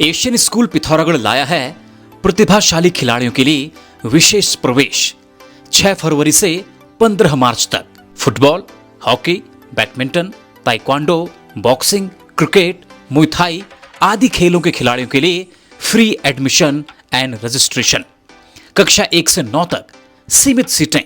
Asian school Pithoragarh लाया है प्रतिभाशाली खिलाड़ियों के लिए विशेष प्रवेश। 6 फरवरी से 15 मार्च तक football, hockey, badminton, taekwondo, boxing, cricket, muay Thai आदि खेलों के खिलाड़ियों के लिए फ्री एडमिशन एंड रजिस्ट्रेशन। कक्षा 1 से 9 तक सीमित सीटें।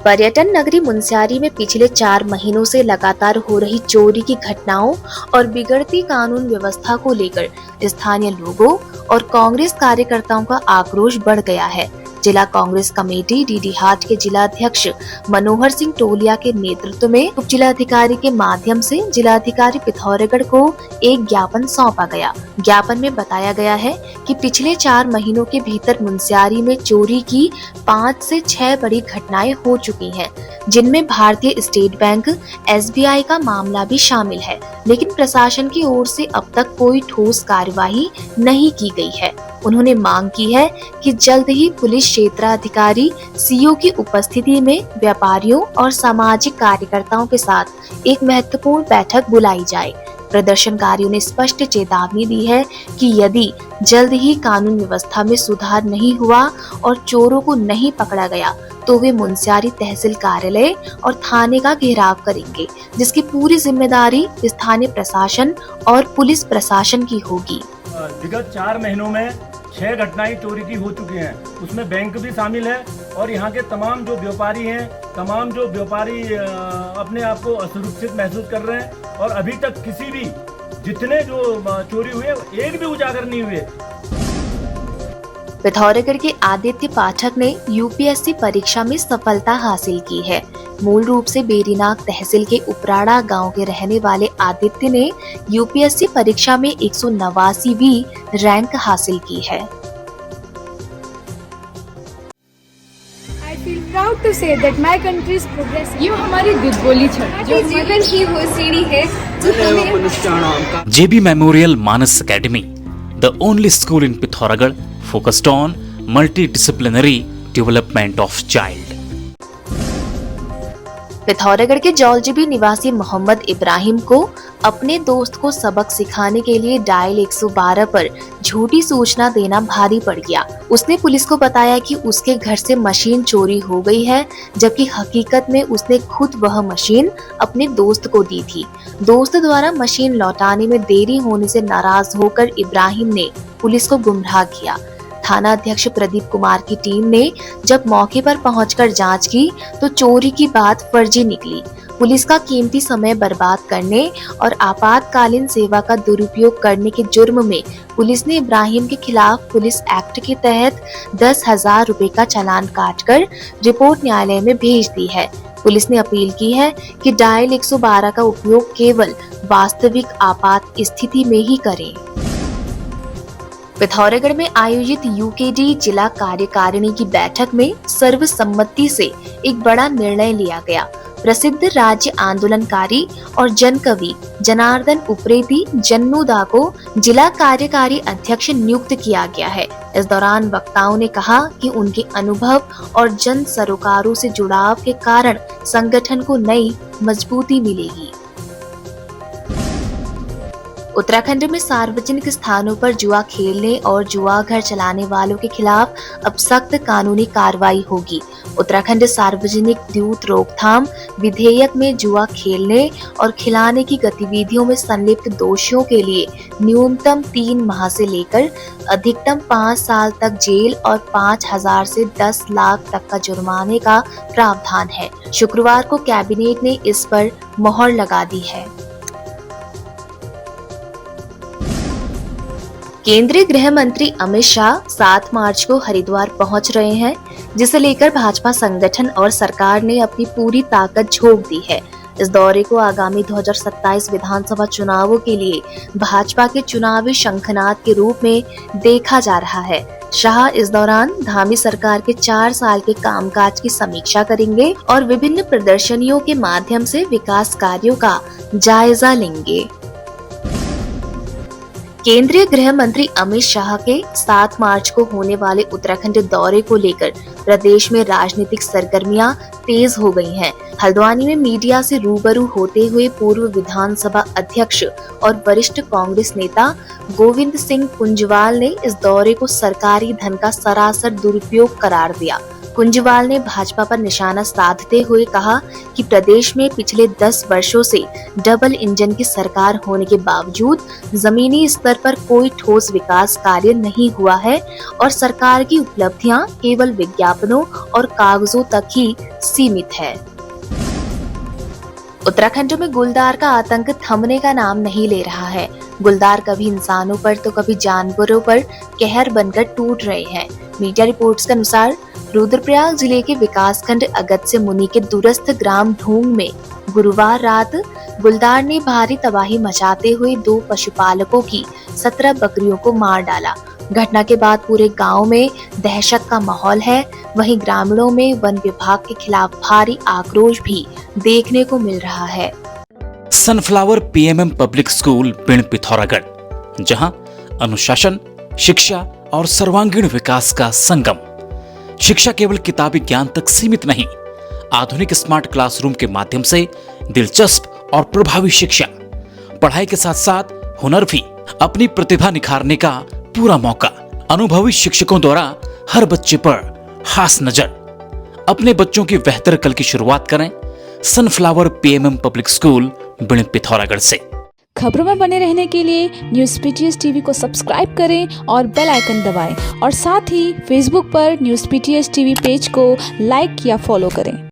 पर्यटन नगरी मुनस्यारी में पिछले 4 महीनों से लगातार हो रही चोरी की घटनाओं और बिगड़ती कानून व्यवस्था को लेकर स्थानीय लोगों और कांग्रेस कार्यकर्ताओं का आक्रोश बढ़ गया है। जिला कांग्रेस कमेटी डीडी हाट के जिला अध्यक्ष मनोहर सिंह टोलिया के नेतृत्व में उप जिलाधिकारी के माध्यम से जिलाधिकारी पिथौरागढ़ को एक ज्ञापन सौंपा गया। ज्ञापन में बताया गया है कि पिछले 4 महीनों के भीतर मुनस्यारी में चोरी की 5 से 6 बड़ी घटनाएं हो चुकी हैं, जिनमें भारतीय स्टेट बैंक, SBI का मामला भी शामिल है, लेकिन प्रशासन की ओर से अब तक कोई ठोस कार्यवाही नहीं की गई है। उन्होंने मांग की है कि जल्द ही पुलिस क्षेत्राधिकारी CO की उपस्थिति में व्यापारियों और सामाजिक कार्यकर्ताओं के साथ एक महत्वपूर्ण बैठक बुलाई जाए। प्रदर्शनकारियों ने स्पष्ट चेतावनी दी है कि यदि जल्द ही कानून व्यवस्था में सुधार नहीं हुआ और चोरों को नहीं पकड़ा गया तो वे मुनस्यारी तहसील कार्यालय और थाने का घेराव करेंगे, जिसकी पूरी जिम्मेदारी स्थानीय प्रशासन और पुलिस प्रशासन की होगी। विगत 4 महीनों में 6 घटनाएं चोरी की हो चुकी हैं, उसमें बैंक भी शामिल है और यहाँ के तमाम जो व्यापारी हैं, तमाम जो व्यापारी अपने आप को असुरक्षित महसूस कर रहे हैं और अभी तक किसी भी जितने जो चोरी हुए एक भी उजागर नहीं हुए। पिथौरागढ़ के आदित्य पाठक ने UPSC परीक्षा में सफलता हासिल की है। मूल रूप से बेरीनाग तहसील के उपराड़ा गांव के रहने वाले आदित्य ने UPSC परीक्षा में 189वीं रैंक हासिल की है। I feel proud to say that my country is progressing. ये हमारी दिल बोली छड़ जो जीवन की वो सीढ़ी है JB memorial Manas academy, the only school in Pithoragarh focused on multidisciplinary development of child. Pithoragarh के जौलजीबी निवासी मोहम्मद इब्राहिम को अपने दोस्त को सबक सिखाने के लिए डायल 112 पर झूठी सूचना देना भारी पड़ गया। उसने पुलिस को बताया कि उसके घर से मशीन चोरी हो गई है, जबकि हकीकत में उसने खुद वह मशीन अपने दोस्त को दी थी। दोस्त द्वारा मशीन लौटाने में देरी होने से नाराज होकर इब्राहिम ने पुलिस को गुमराह किया। थाना अध्यक्ष प्रदीप कुमार की टीम ने जब मौके पर पहुंचकर जांच की तो चोरी की बात फर्जी निकली। पुलिस का कीमती समय बर्बाद करने और आपातकालीन सेवा का दुरुपयोग करने के जुर्म में पुलिस ने इब्राहिम के खिलाफ पुलिस एक्ट के तहत 10,000 रुपए का चालान काटकर रिपोर्ट न्यायालय में भेज दी है। पुलिस ने अपील की है कि डायल 112 का उपयोग केवल वास्तविक आपात स्थिति में ही करें। पिथौरागढ़ में आयोजित UKD जिला कार्यकारिणी की बैठक में सर्वसम्मति से एक बड़ा निर्णय लिया गया। प्रसिद्ध राज्य आंदोलनकारी और जनकवि जनार्दन उप्रेती जन्नूदा को जिला कार्यकारी अध्यक्ष नियुक्त किया गया है। इस दौरान वक्ताओं ने कहा कि उनके अनुभव और जन सरोकारों से जुड़ाव के कारण संगठन को नई मजबूती मिलेगी। उत्तराखंड में सार्वजनिक स्थानों पर जुआ खेलने और जुआ घर चलाने वालों के खिलाफ अब सख्त कानूनी कार्रवाई होगी। उत्तराखंड सार्वजनिक द्यूत रोकथाम विधेयक में जुआ खेलने और खिलाने की गतिविधियों में संलिप्त दोषियों के लिए न्यूनतम 3 माह से लेकर अधिकतम 5 साल तक जेल और 5,000 से 10 लाख तक का जुर्माने का प्रावधान है। शुक्रवार को कैबिनेट ने इस पर मोहर लगा दी है। केंद्रीय गृह मंत्री अमित शाह 7 मार्च को हरिद्वार पहुंच रहे हैं, जिसे लेकर भाजपा संगठन और सरकार ने अपनी पूरी ताकत झोंक दी है। इस दौरे को आगामी 2027 विधानसभा चुनावों के लिए भाजपा के चुनावी शंखनाद के रूप में देखा जा रहा है। शाह इस दौरान धामी सरकार के 4 साल के कामकाज की समीक्षा करेंगे और विभिन्न प्रदर्शनियों के माध्यम से विकास कार्यों का जायजा लेंगे। केंद्रीय गृह मंत्री अमित शाह के 7 मार्च को होने वाले उत्तराखंड दौरे को लेकर प्रदेश में राजनीतिक सरगर्मियां तेज हो गई हैं। हल्द्वानी में मीडिया से रूबरू होते हुए पूर्व विधानसभा अध्यक्ष और वरिष्ठ कांग्रेस नेता गोविंद सिंह कुंजवाल ने इस दौरे को सरकारी धन का सरासर दुरुपयोग करार दिया। कुंजवाल ने भाजपा पर निशाना साधते हुए कहा कि प्रदेश में पिछले 10 वर्षों से डबल इंजन की सरकार होने के बावजूद जमीनी स्तर पर कोई ठोस विकास कार्य नहीं हुआ है और सरकार की उपलब्धियां केवल विज्ञापनों और कागजों तक ही सीमित है। उत्तराखंड में गुलदार का आतंक थमने का नाम नहीं ले रहा है। गुलदार कभी इंसानों पर तो कभी जानवरों पर कहर बनकर टूट रहे हैं। मीडिया रिपोर्ट्स के अनुसार रुद्रप्रयाग जिले के विकासखंड अगस्त्य मुनि के दूरस्थ ग्राम ढूंग में गुरुवार रात गुलदार ने भारी तबाही मचाते हुए 2 पशुपालकों की 17 बकरियों को मार डाला। घटना के बाद पूरे गांव में दहशत का माहौल है। वहीं ग्रामीणों में वन विभाग के खिलाफ भारी आक्रोश भी देखने को मिल रहा है। सनफ्लावर पीएमएम पब्लिक स्कूल बिण पिथौरागढ़, जहां अनुशासन, शिक्षा और सर्वांगीण विकास का संगम। शिक्षा केवल किताबी ज्ञान तक सीमित नहीं, आधुनिक स्मार्ट क्लासरूम के माध्यम से दिलचस्प और प्रभावी शिक्षा, पढ़ाई के साथ साथ हुनर भी, अपनी प्रतिभा निखारने का पूरा मौका। अनुभवी शिक्षकों द्वारा हर बच्चे पर खास नजर। अपने बच्चों की बेहतर कल की शुरुआत करें सनफ्लावर पीएमएम पब्लिक स्कूल बिण पिथौरागढ़ से। खबरों में बने रहने के लिए न्यूज़ पीटीएस टीवी को सब्सक्राइब करें और बेल आइकन दबाएं और साथ ही फेसबुक पर न्यूज़ पीटीएस टीवी पेज को लाइक या फॉलो करें।